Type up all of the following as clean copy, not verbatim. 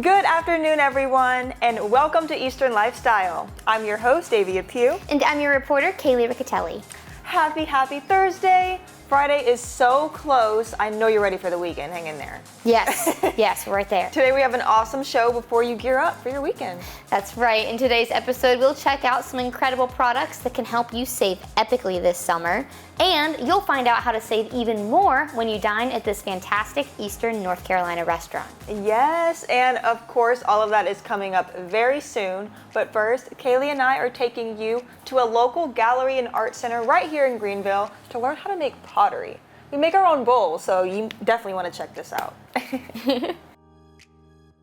Good afternoon, everyone, and welcome to Eastern Lifestyle. I'm your host, Davia Pugh. And I'm your reporter, Kaylee Riccatelli. Happy Thursday. Friday is so close. I know you're ready for the weekend. Hang in there. Yes, right there. Today we have an awesome show before you gear up for your weekend. That's right. In today's episode, we'll check out some incredible products that can help you save epically this summer. And you'll find out how to save even more when you dine at this fantastic Eastern North Carolina restaurant. Yes, and of course, all of that is coming up very soon. But first, Kaylee and I are taking you to a local gallery and art center right here in Greenville to learn how to make pottery. We make our own bowls, so you definitely want to check this out.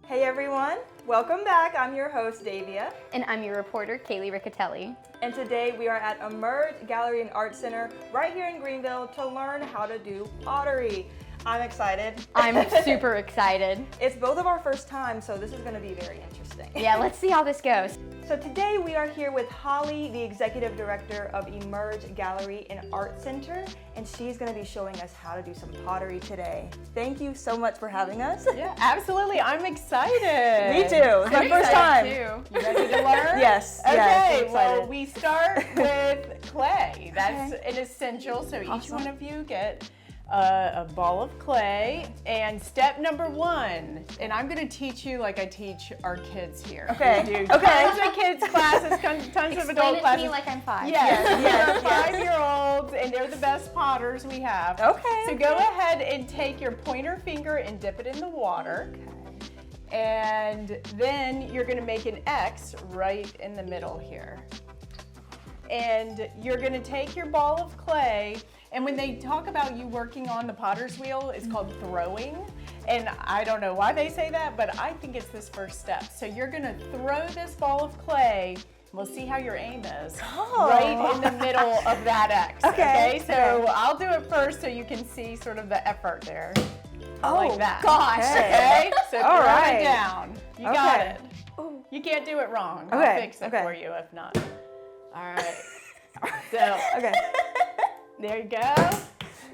Hey everyone, welcome back. I'm your host, Davia. And I'm your reporter, Kaylee Riccatelli. And today we are at Emerge Gallery and Art Center right here in Greenville to learn how to do pottery. I'm excited. I'm super excited. It's both of our first time, so this is going to be very interesting. Yeah, let's see how this goes. So today we are here with Holly, the Executive Director of Emerge Gallery and Art Center, and she's going to be showing us how to do some pottery today. Thank you so much for having us. Yeah, absolutely. I'm excited. Me too. It's my first time. Too. You ready to learn? Yes. Okay, yes, I'm well, excited. we start with clay. That's Okay. an essential, so each Awesome. one of you get a ball of clay. And step number one, and I'm going to teach you like I teach our kids here. Okay. We do Okay. tons of kids classes, tons of adult Explain it to classes. me like I'm 5. Yes, Yes, they're 5-year-olds, and they're the best potters we have. Okay. So go ahead and take your pointer finger and dip it in the water. And then you're going to make an X right in the middle here. And you're going to take your ball of clay, and when they talk about you working on the potter's wheel, it's called throwing. And I don't know why they say that, but I think it's this first step. So you're going to throw this ball of clay. We'll see how your aim is. Right in the middle of that X. Okay. So I'll do it first so you can see sort of the effort there. Like that. gosh. Okay. So All throw right. it down. You got Okay. it. You can't do it wrong. Okay, I'll fix it okay. for you if not. All right. So Okay. there you go.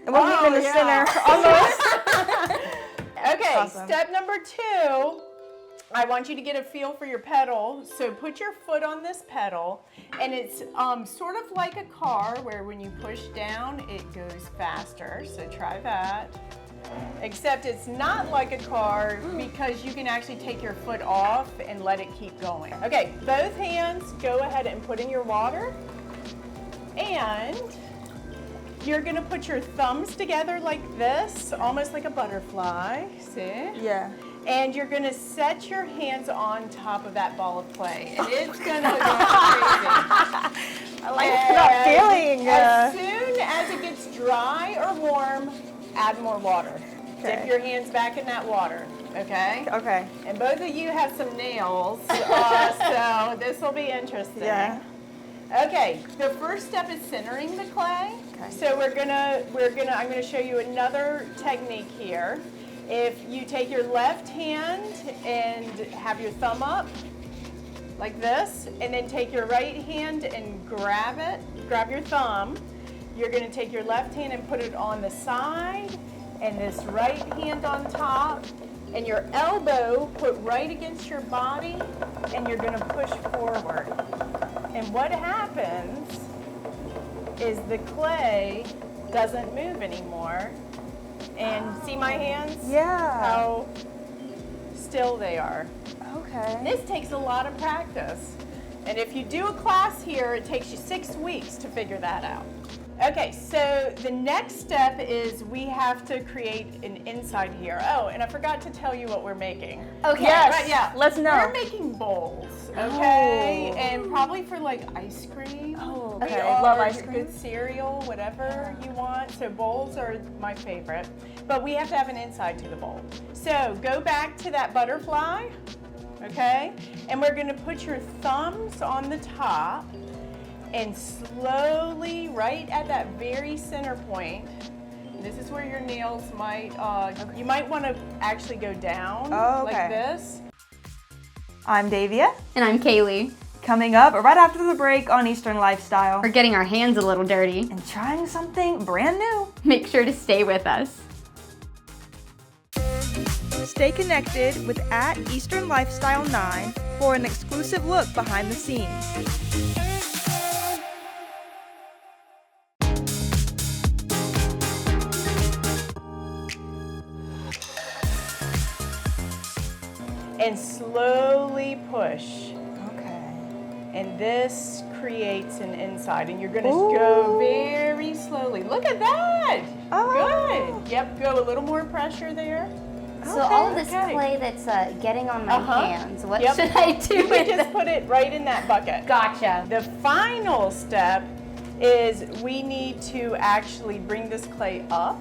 And we'll meet in the center. Almost. Okay, Awesome. step number 2, I want you to get a feel for your pedal. So put your foot on this pedal, and it's sort of like a car where when you push down, it goes faster. So try that. Except it's not like a car because you can actually take your foot off and let it keep going. Okay, both hands, go ahead and put in your water. And you're gonna put your thumbs together like this, almost like a butterfly, see? Yeah. And you're gonna set your hands on top of that ball of clay. And it's gonna go crazy. I like that feeling. As soon as it gets dry or warm, add more water. Okay. Dip your hands back in that water, okay? Okay. And both of you have some nails, so this will be interesting. Yeah. Okay, the first step is centering the clay. Okay. So I'm gonna show you another technique here. If you take your left hand and have your thumb up, like this, and then take your right hand and grab your thumb. You're gonna take your left hand and put it on the side, and this right hand on top, and your elbow put right against your body, and you're gonna push forward. And what happens is the clay doesn't move anymore. And see my hands? Yeah. How still they are. Okay. This takes a lot of practice. And if you do a class here, it takes you 6 weeks to figure that out. Okay, so the next step is we have to create an inside here. Oh, and I forgot to tell you what we're making. Okay. Yes. Right, yeah. Let's know. We're making bowls, okay? Oh. And probably for like ice cream. Oh, We okay. are Love ice your cream. Good cereal, whatever you want. So bowls are my favorite. But we have to have an inside to the bowl. So go back to that butterfly, okay? And we're gonna put your thumbs on the top and slowly, right at that very center point, this is where your nails might, you might want to actually go down like this. I'm Davia. And I'm Kaylee. Coming up right after the break on Eastern Lifestyle. We're getting our hands a little dirty. And trying something brand new. Make sure to stay with us. Stay connected with @EasternLifestyle9 for an exclusive look behind the scenes. And slowly push. Okay. And this creates an inside, and you're gonna go very slowly. Look at that! Oh. Good. Yep, go a little more pressure there. So all of this clay that's getting on my hands, what should I do You with can just it? put it right in that bucket. Gotcha. The final step is we need to actually bring this clay up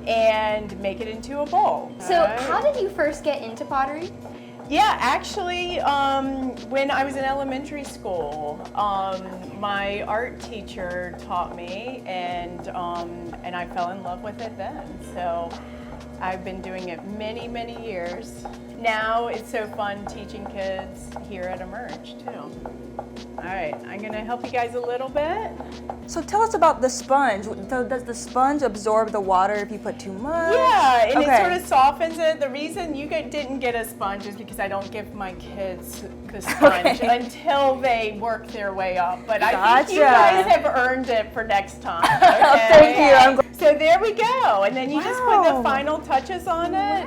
and make it into a bowl. So how did you first get into pottery? Yeah, actually, when I was in elementary school, my art teacher taught me, and I fell in love with it then. So I've been doing it many, many years. Now it's so fun teaching kids here at Emerge too. All right, I'm gonna help you guys a little bit. So tell us about the sponge. So does the sponge absorb the water if you put too much? Yeah, and it sort of softens it. The reason you didn't get a sponge is because I don't give my kids the sponge until they work their way up. But I think you guys have earned it for next time. Okay? Thank you. So there we go, and then you just put the final touches on it,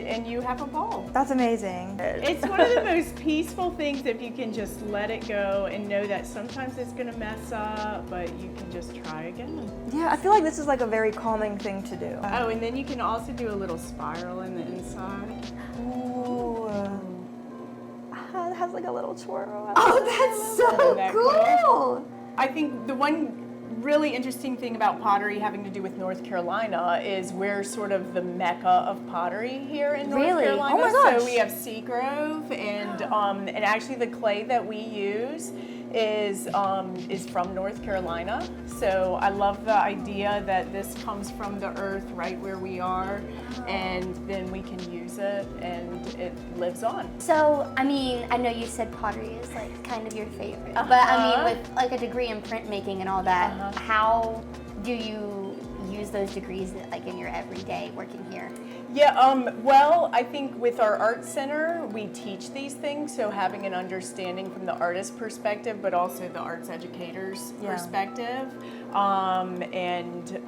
and you have a bowl. That's amazing. It's one of the most peaceful things if you can just let it go and know that sometimes it's going to mess up, but you can just try again. Yeah, I feel like this is like a very calming thing to do. Oh, and then you can also do a little spiral in the inside. Ooh. It has like a little twirl. Oh, that's so cool. I think the one really interesting thing about pottery having to do with North Carolina is we're sort of the mecca of pottery here in North Carolina. Oh my gosh. So we have Seagrove, and actually the clay that we use is from North Carolina. So I love the idea that this comes from the earth right where we are, and then we can use it and it lives on. So, I mean, I know you said pottery is like kind of your favorite, but I mean, with like a degree in printmaking and all that, how do you use those degrees like in your everyday working here? Yeah, well, I think with our art center, we teach these things, so having an understanding from the artist perspective, but also the arts educator's perspective, and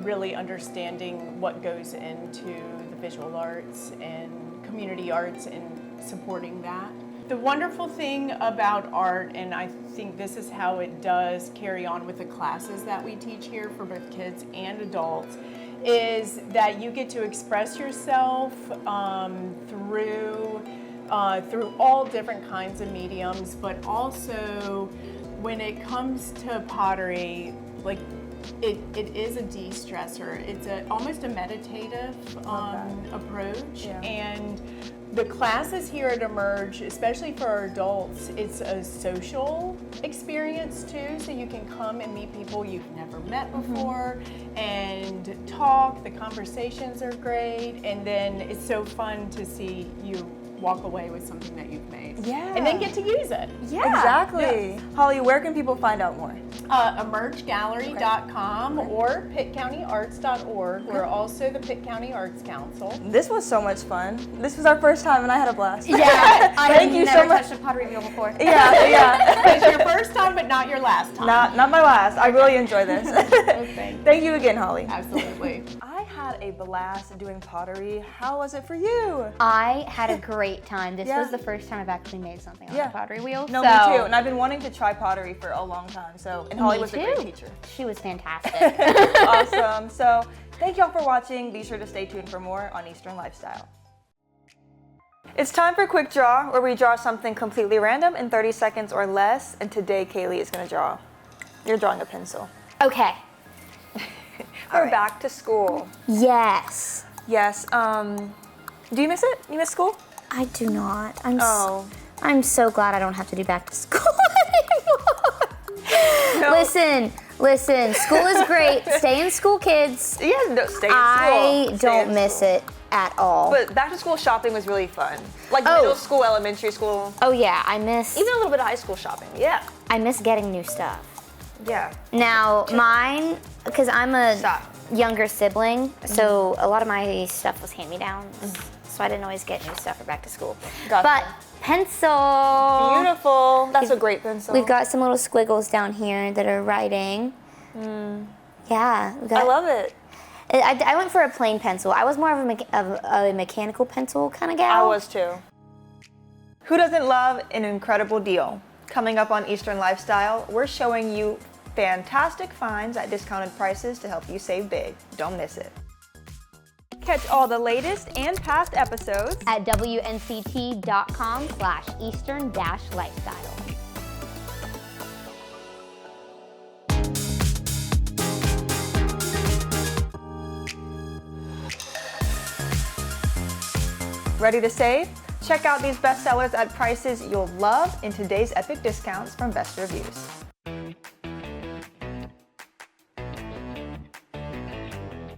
really understanding what goes into the visual arts and community arts and supporting that. The wonderful thing about art, and I think this is how it does carry on with the classes that we teach here for both kids and adults, is that you get to express yourself through all different kinds of mediums, but also when it comes to pottery, like it is a de-stressor. It's almost a meditative approach, and the classes here at Emerge, especially for our adults, it's a social experience too, so you can come and meet people you've never met before and talk. The conversations are great, and then it's so fun to see you walk away with something that you've made. Yeah. And then get to use it. Yeah. Exactly. Holly, where can people find out more? emergegallery.com or pittcountyarts.org. We're also the Pitt County Arts Council. This was so much fun. This was our first time and I had a blast. Yeah, I Thank you never so much. touched a pottery wheel before. Yeah. It's your first time, but not your last time. Not my last. I really enjoy this. Thank you again, Holly. Absolutely. I had a blast doing pottery. How was it for you? I had a great time. This was the first time I've actually made something on a pottery wheel. No, me too. And I've been wanting to try pottery for a long time. So, and Holly was a great teacher. She was fantastic. Awesome. So, thank y'all for watching. Be sure to stay tuned for more on Eastern Lifestyle. It's time for Quick Draw, where we draw something completely random in 30 seconds or less. And today, Kaylee is going to draw. You're drawing a pencil. Okay. We're back to school. Yes. Yes. Do you miss it? You miss school? I do not. I'm so glad I don't have to do back to school anymore. No. Listen, school is great. Stay in school, kids. Yeah, no, stay in school. I don't miss it at all. But back to school shopping was really fun. Like middle school, elementary school. Oh yeah, I miss. Even a little bit of high school shopping. Yeah. I miss getting new stuff. Yeah. Now mine, because I'm a. Stop. younger sibling, so a lot of my stuff was hand-me-downs, so I didn't always get new stuff for back to school. Gotcha. But pencil. Beautiful. That's a great pencil. We've got some little squiggles down here that are writing. Yeah. I love it. I went for a plain pencil. I was more of a mechanical pencil kind of gal. I was too. Who doesn't love an incredible deal? Coming up on Eastern Lifestyle, we're showing you fantastic finds at discounted prices to help you save big. Don't miss it. Catch all the latest and past episodes at WNCT.com/Eastern-Lifestyle. Ready to save? Check out these bestsellers at prices you'll love in today's epic discounts from Best Reviews.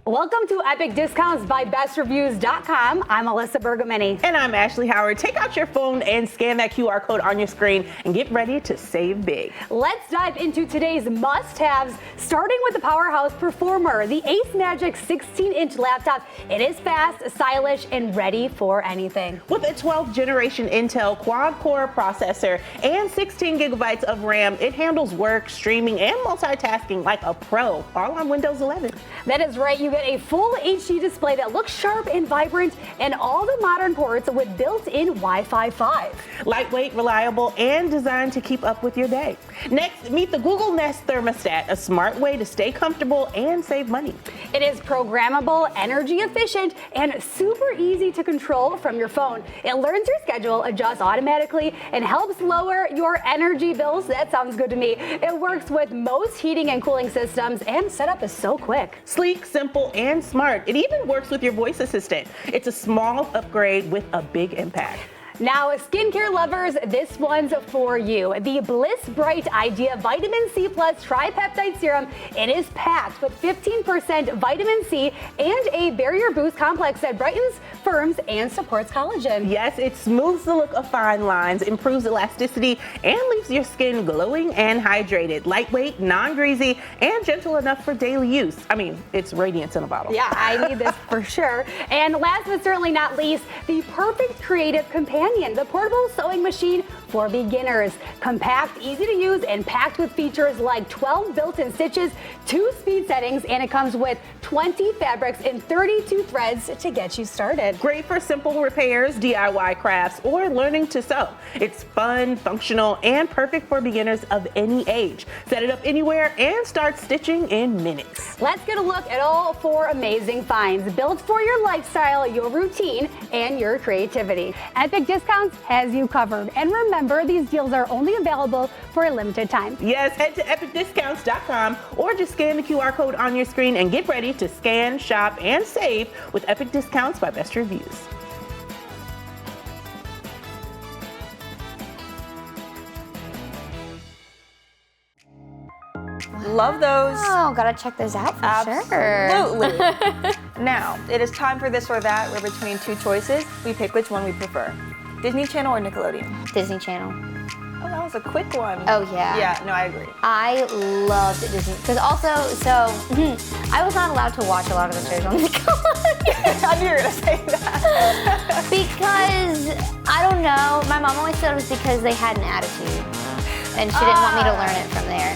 Welcome to Epic Discounts by BestReviews.com. I'm Alyssa Bergamini. And I'm Ashley Howard. Take out your phone and scan that QR code on your screen and get ready to save big. Let's dive into today's must-haves, starting with the powerhouse performer, the Ace Magic 16-inch laptop. It is fast, stylish, and ready for anything. With a 12th generation Intel quad-core processor and 16 gigabytes of RAM, it handles work, streaming, and multitasking like a pro, all on Windows 11. That is right. You get a full HD display that looks sharp and vibrant, and all the modern ports with built-in Wi-Fi 5. Lightweight, reliable, and designed to keep up with your day. Next, meet the Google Nest Thermostat, a smart way to stay comfortable and save money. It is programmable, energy efficient, and super easy to control from your phone. It learns your schedule, adjusts automatically, and helps lower your energy bills. That sounds good to me. It works with most heating and cooling systems, and setup is so quick. Sleek, simple, and smart. It even works with your voice assistant. It's a small upgrade with a big impact. Now, skincare lovers, this one's for you. The Bliss Bright Idea Vitamin C Plus Tripeptide Serum. It is packed with 15% vitamin C and a barrier boost complex that brightens, firms, and supports collagen. Yes, it smooths the look of fine lines, improves elasticity, and leaves your skin glowing and hydrated. Lightweight, non-greasy, and gentle enough for daily use. I mean, it's radiance in a bottle. Yeah, I need this for sure. And last but certainly not least, the perfect creative companion, the portable sewing machine for beginners. Compact, easy to use, and packed with features like 12 built-in stitches, 2 speed settings, and it comes with 20 fabrics and 32 threads to get you started. Great for simple repairs, DIY crafts, or learning to sew. It's fun, functional, and perfect for beginners of any age. Set it up anywhere and start stitching in minutes. Let's get a look at all 4 amazing finds built for your lifestyle, your routine, and your creativity. Epic Discounts has you covered. And remember, these deals are only available for a limited time. Yes, head to epicdiscounts.com or just scan the QR code on your screen and get ready to scan, shop, and save with Epic Discounts by Best Reviews. Love those. Oh, gotta check those out for sure. Absolutely. Now, it is time for this or that. We're between 2 choices. We pick which one we prefer. Disney Channel or Nickelodeon? Disney Channel. Oh, that was a quick one. Oh, yeah. Yeah, no, I agree. I loved Disney, because also, I was not allowed to watch a lot of the shows on Nickelodeon. I knew you were going to say that. Because, I don't know, my mom always said it was because they had an attitude, and she didn't want me to learn it from there.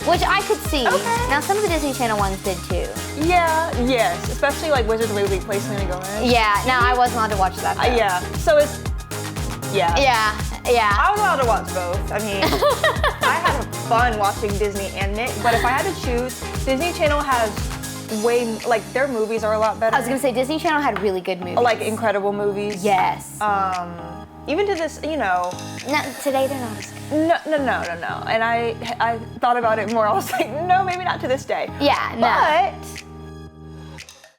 Which I could see. Okay. Now, some of the Disney Channel ones did too. Yeah, yes. Especially like Wizards of Waverly Place, Selena Gomez. Yeah, no, I wasn't allowed to watch that though. Yeah, so it's, yeah. Yeah. I was allowed to watch both. I mean, I had fun watching Disney and Nick, but if I had to choose, Disney Channel has way, like, their movies are a lot better. I was gonna say, Disney Channel had really good movies. Like, incredible movies. Yes. Even to this, you know. No, today they're not as good. No. And I thought about it more. I was like, no, maybe not to this day. Yeah, no. But.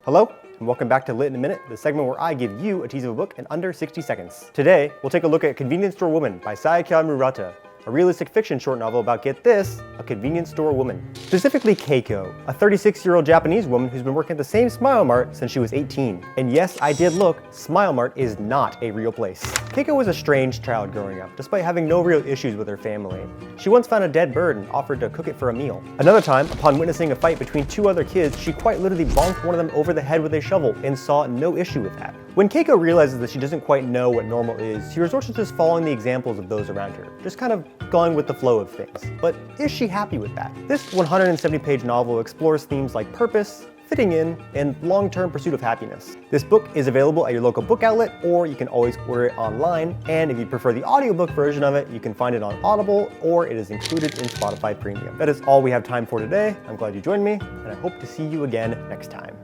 Hello, and welcome back to Lit in a Minute, the segment where I give you a tease of a book in under 60 seconds. Today, we'll take a look at Convenience Store Woman by Sayaka Murata. a realistic fiction short novel about, get this, a convenience store woman. Specifically Keiko, a 36-year-old Japanese woman who's been working at the same Smile Mart since she was 18. And yes, I did look, Smile Mart is not a real place. Keiko was a strange child growing up, despite having no real issues with her family. She once found a dead bird and offered to cook it for a meal. Another time, upon witnessing a fight between two other kids, she quite literally bonked one of them over the head with a shovel and saw no issue with that. When Keiko realizes that she doesn't quite know what normal is, she resorts to just following the examples of those around her, just kind of going with the flow of things. But is she happy with that? This 170-page novel explores themes like purpose, fitting in, and long-term pursuit of happiness. This book is available at your local book outlet, or you can always order it online, and if you prefer the audiobook version of it, you can find it on Audible, or it is included in Spotify Premium. That is all we have time for today. I'm glad you joined me, and I hope to see you again next time.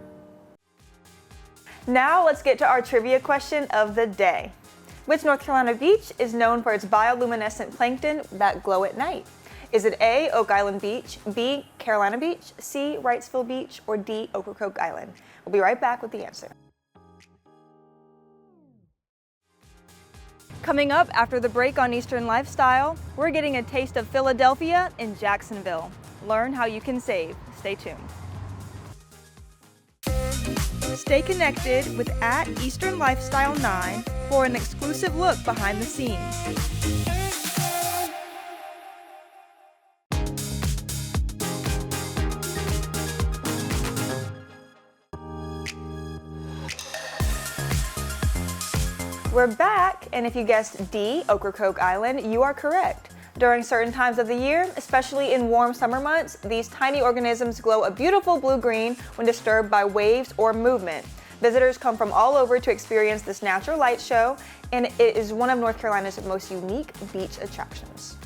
Now let's get to our trivia question of the day. Which North Carolina beach is known for its bioluminescent plankton that glow at night? Is it A, Oak Island Beach, B, Carolina Beach, C, Wrightsville Beach, or D, Ocracoke Island? We'll be right back with the answer. Coming up after the break on Eastern Lifestyle, we're getting a taste of Philadelphia in Jacksonville. Learn how you can save. Stay tuned. Stay connected with @EasternLifestyle9 for an exclusive look behind the scenes. We're back, and if you guessed D, Ocracoke Island, you are correct. During certain times of the year, especially in warm summer months, these tiny organisms glow a beautiful blue-green when disturbed by waves or movement. Visitors come from all over to experience this natural light show, and it is one of North Carolina's most unique beach attractions.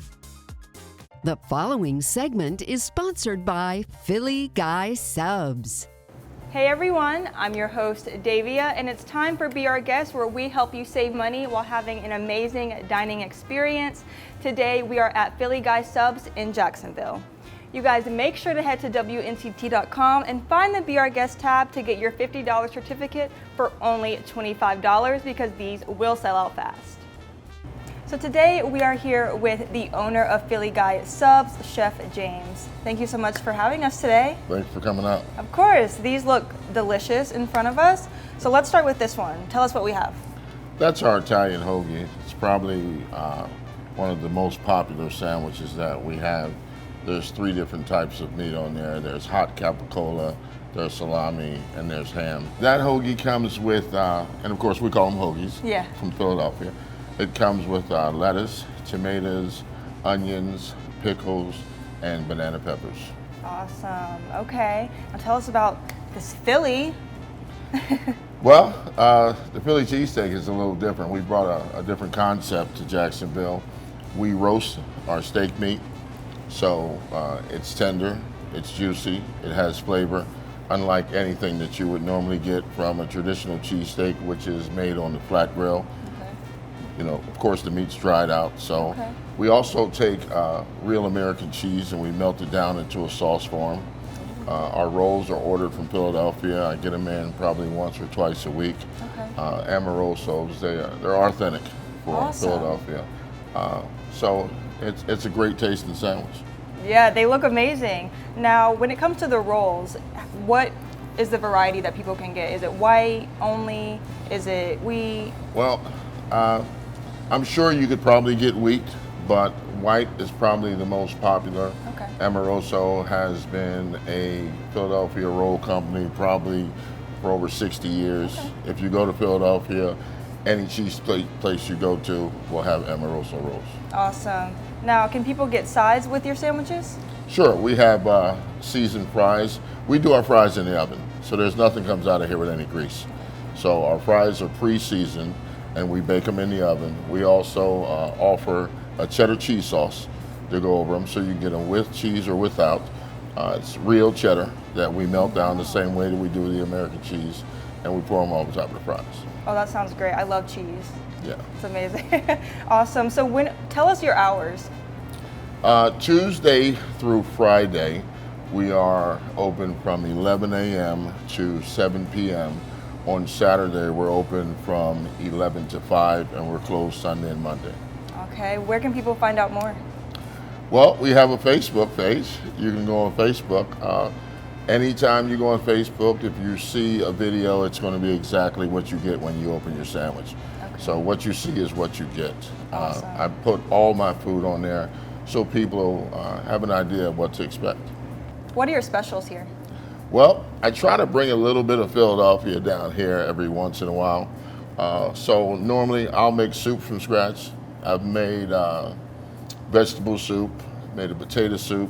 The following segment is sponsored by Philly Guy Subs. Hey everyone, I'm your host Davia, and it's time for Be Our Guest, where we help you save money while having an amazing dining experience. Today we are at Philly Guy Subs in Jacksonville. You guys make sure to head to WNCT.com and find the Be Our Guest tab to get your $50 certificate for only $25 because these will sell out fast. So today we are here with the owner of Philly Guy Subs, Chef James. Thank you so much for having us today. Thanks for coming out. Of course, these look delicious in front of us. So let's start with this one. Tell us what we have. That's our Italian hoagie. It's probably one of the most popular sandwiches that we have. There's 3 different types of meat on there. There's hot capicola, there's salami, and there's ham. That hoagie comes with, and of course we call them hoagies from Philadelphia. It comes with lettuce, tomatoes, onions, pickles, and banana peppers. Awesome. Okay. Now tell us about this Philly. Well, the Philly cheesesteak is a little different. We brought a different concept to Jacksonville. We roast our steak meat, so it's tender, it's juicy, it has flavor, unlike anything that you would normally get from a traditional cheesesteak, which is made on the flat grill. You know, of course, the meat's dried out. So we also take real American cheese and we melt it down into a sauce form. Our rolls are ordered from Philadelphia. I get them in probably once or twice a week. Amorosos, they're authentic for Philadelphia. So it's a great tasting sandwich. Yeah, they look amazing. Now, when it comes to the rolls, what is the variety that people can get? Is it white only? Is it wheat? Well, I'm sure you could probably get wheat, but white is probably the most popular. Amoroso has been a Philadelphia roll company probably for over 60 years. If you go to Philadelphia, any cheese place you go to will have Amoroso rolls. Awesome. Now, can people get sides with your sandwiches? Sure, we have seasoned fries. We do our fries in the oven, so there's nothing comes out of here with any grease. So our fries are pre-seasoned, and we bake them in the oven. We also offer a cheddar cheese sauce to go over them, so you can get them with cheese or without. It's real cheddar that we melt down the same way that we do the American cheese, and we pour them over top of the fries. Oh, that sounds great. I love cheese. Yeah. It's amazing. Awesome. So tell us your hours. Tuesday through Friday, we are open from 11 a.m. to 7 p.m. On Saturday, we're open from 11 to 5, and we're closed Sunday and Monday. Okay, where can people find out more? Well, we have a Facebook page. You can go on Facebook. Anytime you go on Facebook, if you see a video, it's going to be exactly what you get when you open your sandwich. Okay. So what you see is what you get. Awesome. I put all my food on there so people have an idea of what to expect. What are your specials here? Well, I try to bring a little bit of Philadelphia down here every once in a while. So normally I'll make soup from scratch. I've made vegetable soup, made a potato soup,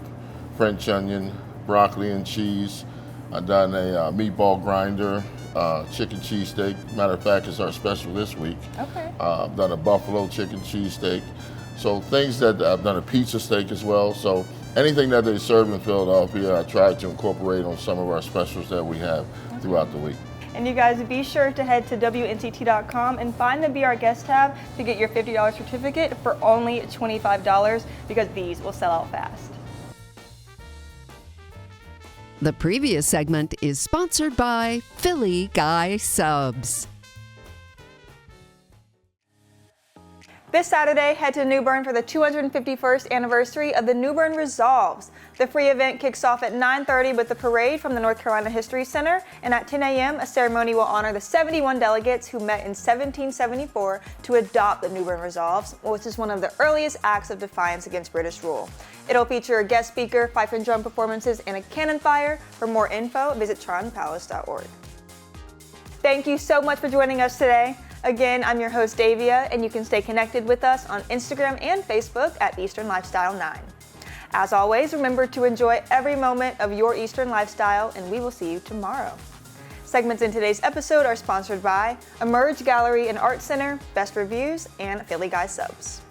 French onion, broccoli and cheese. I've done a meatball grinder, chicken cheesesteak. Matter of fact, it's our special this week. Okay. I've done a buffalo chicken cheesesteak. So things that I've done a pizza steak as well. So anything that they serve in Philadelphia, I try to incorporate on some of our specials that we have throughout the week. And you guys be sure to head to WNCT.com and find the Be Our Guest tab to get your $50 certificate for only $25 because these will sell out fast. The previous segment is sponsored by Philly Guy Subs. This Saturday, head to New Bern for the 251st anniversary of the New Bern Resolves. The free event kicks off at 9:30 with the parade from the North Carolina History Center, and at 10 a.m. a ceremony will honor the 71 delegates who met in 1774 to adopt the New Bern Resolves, which is one of the earliest acts of defiance against British rule. It'll feature a guest speaker, fife and drum performances, and a cannon fire. For more info, visit tronpalace.org. Thank you so much for joining us today. Again, I'm your host, Davia, and you can stay connected with us on Instagram and Facebook at Eastern Lifestyle 9. As always, remember to enjoy every moment of your Eastern lifestyle, and we will see you tomorrow. Segments in today's episode are sponsored by Emerge Gallery and Art Center, Best Reviews, and Philly Guy Subs.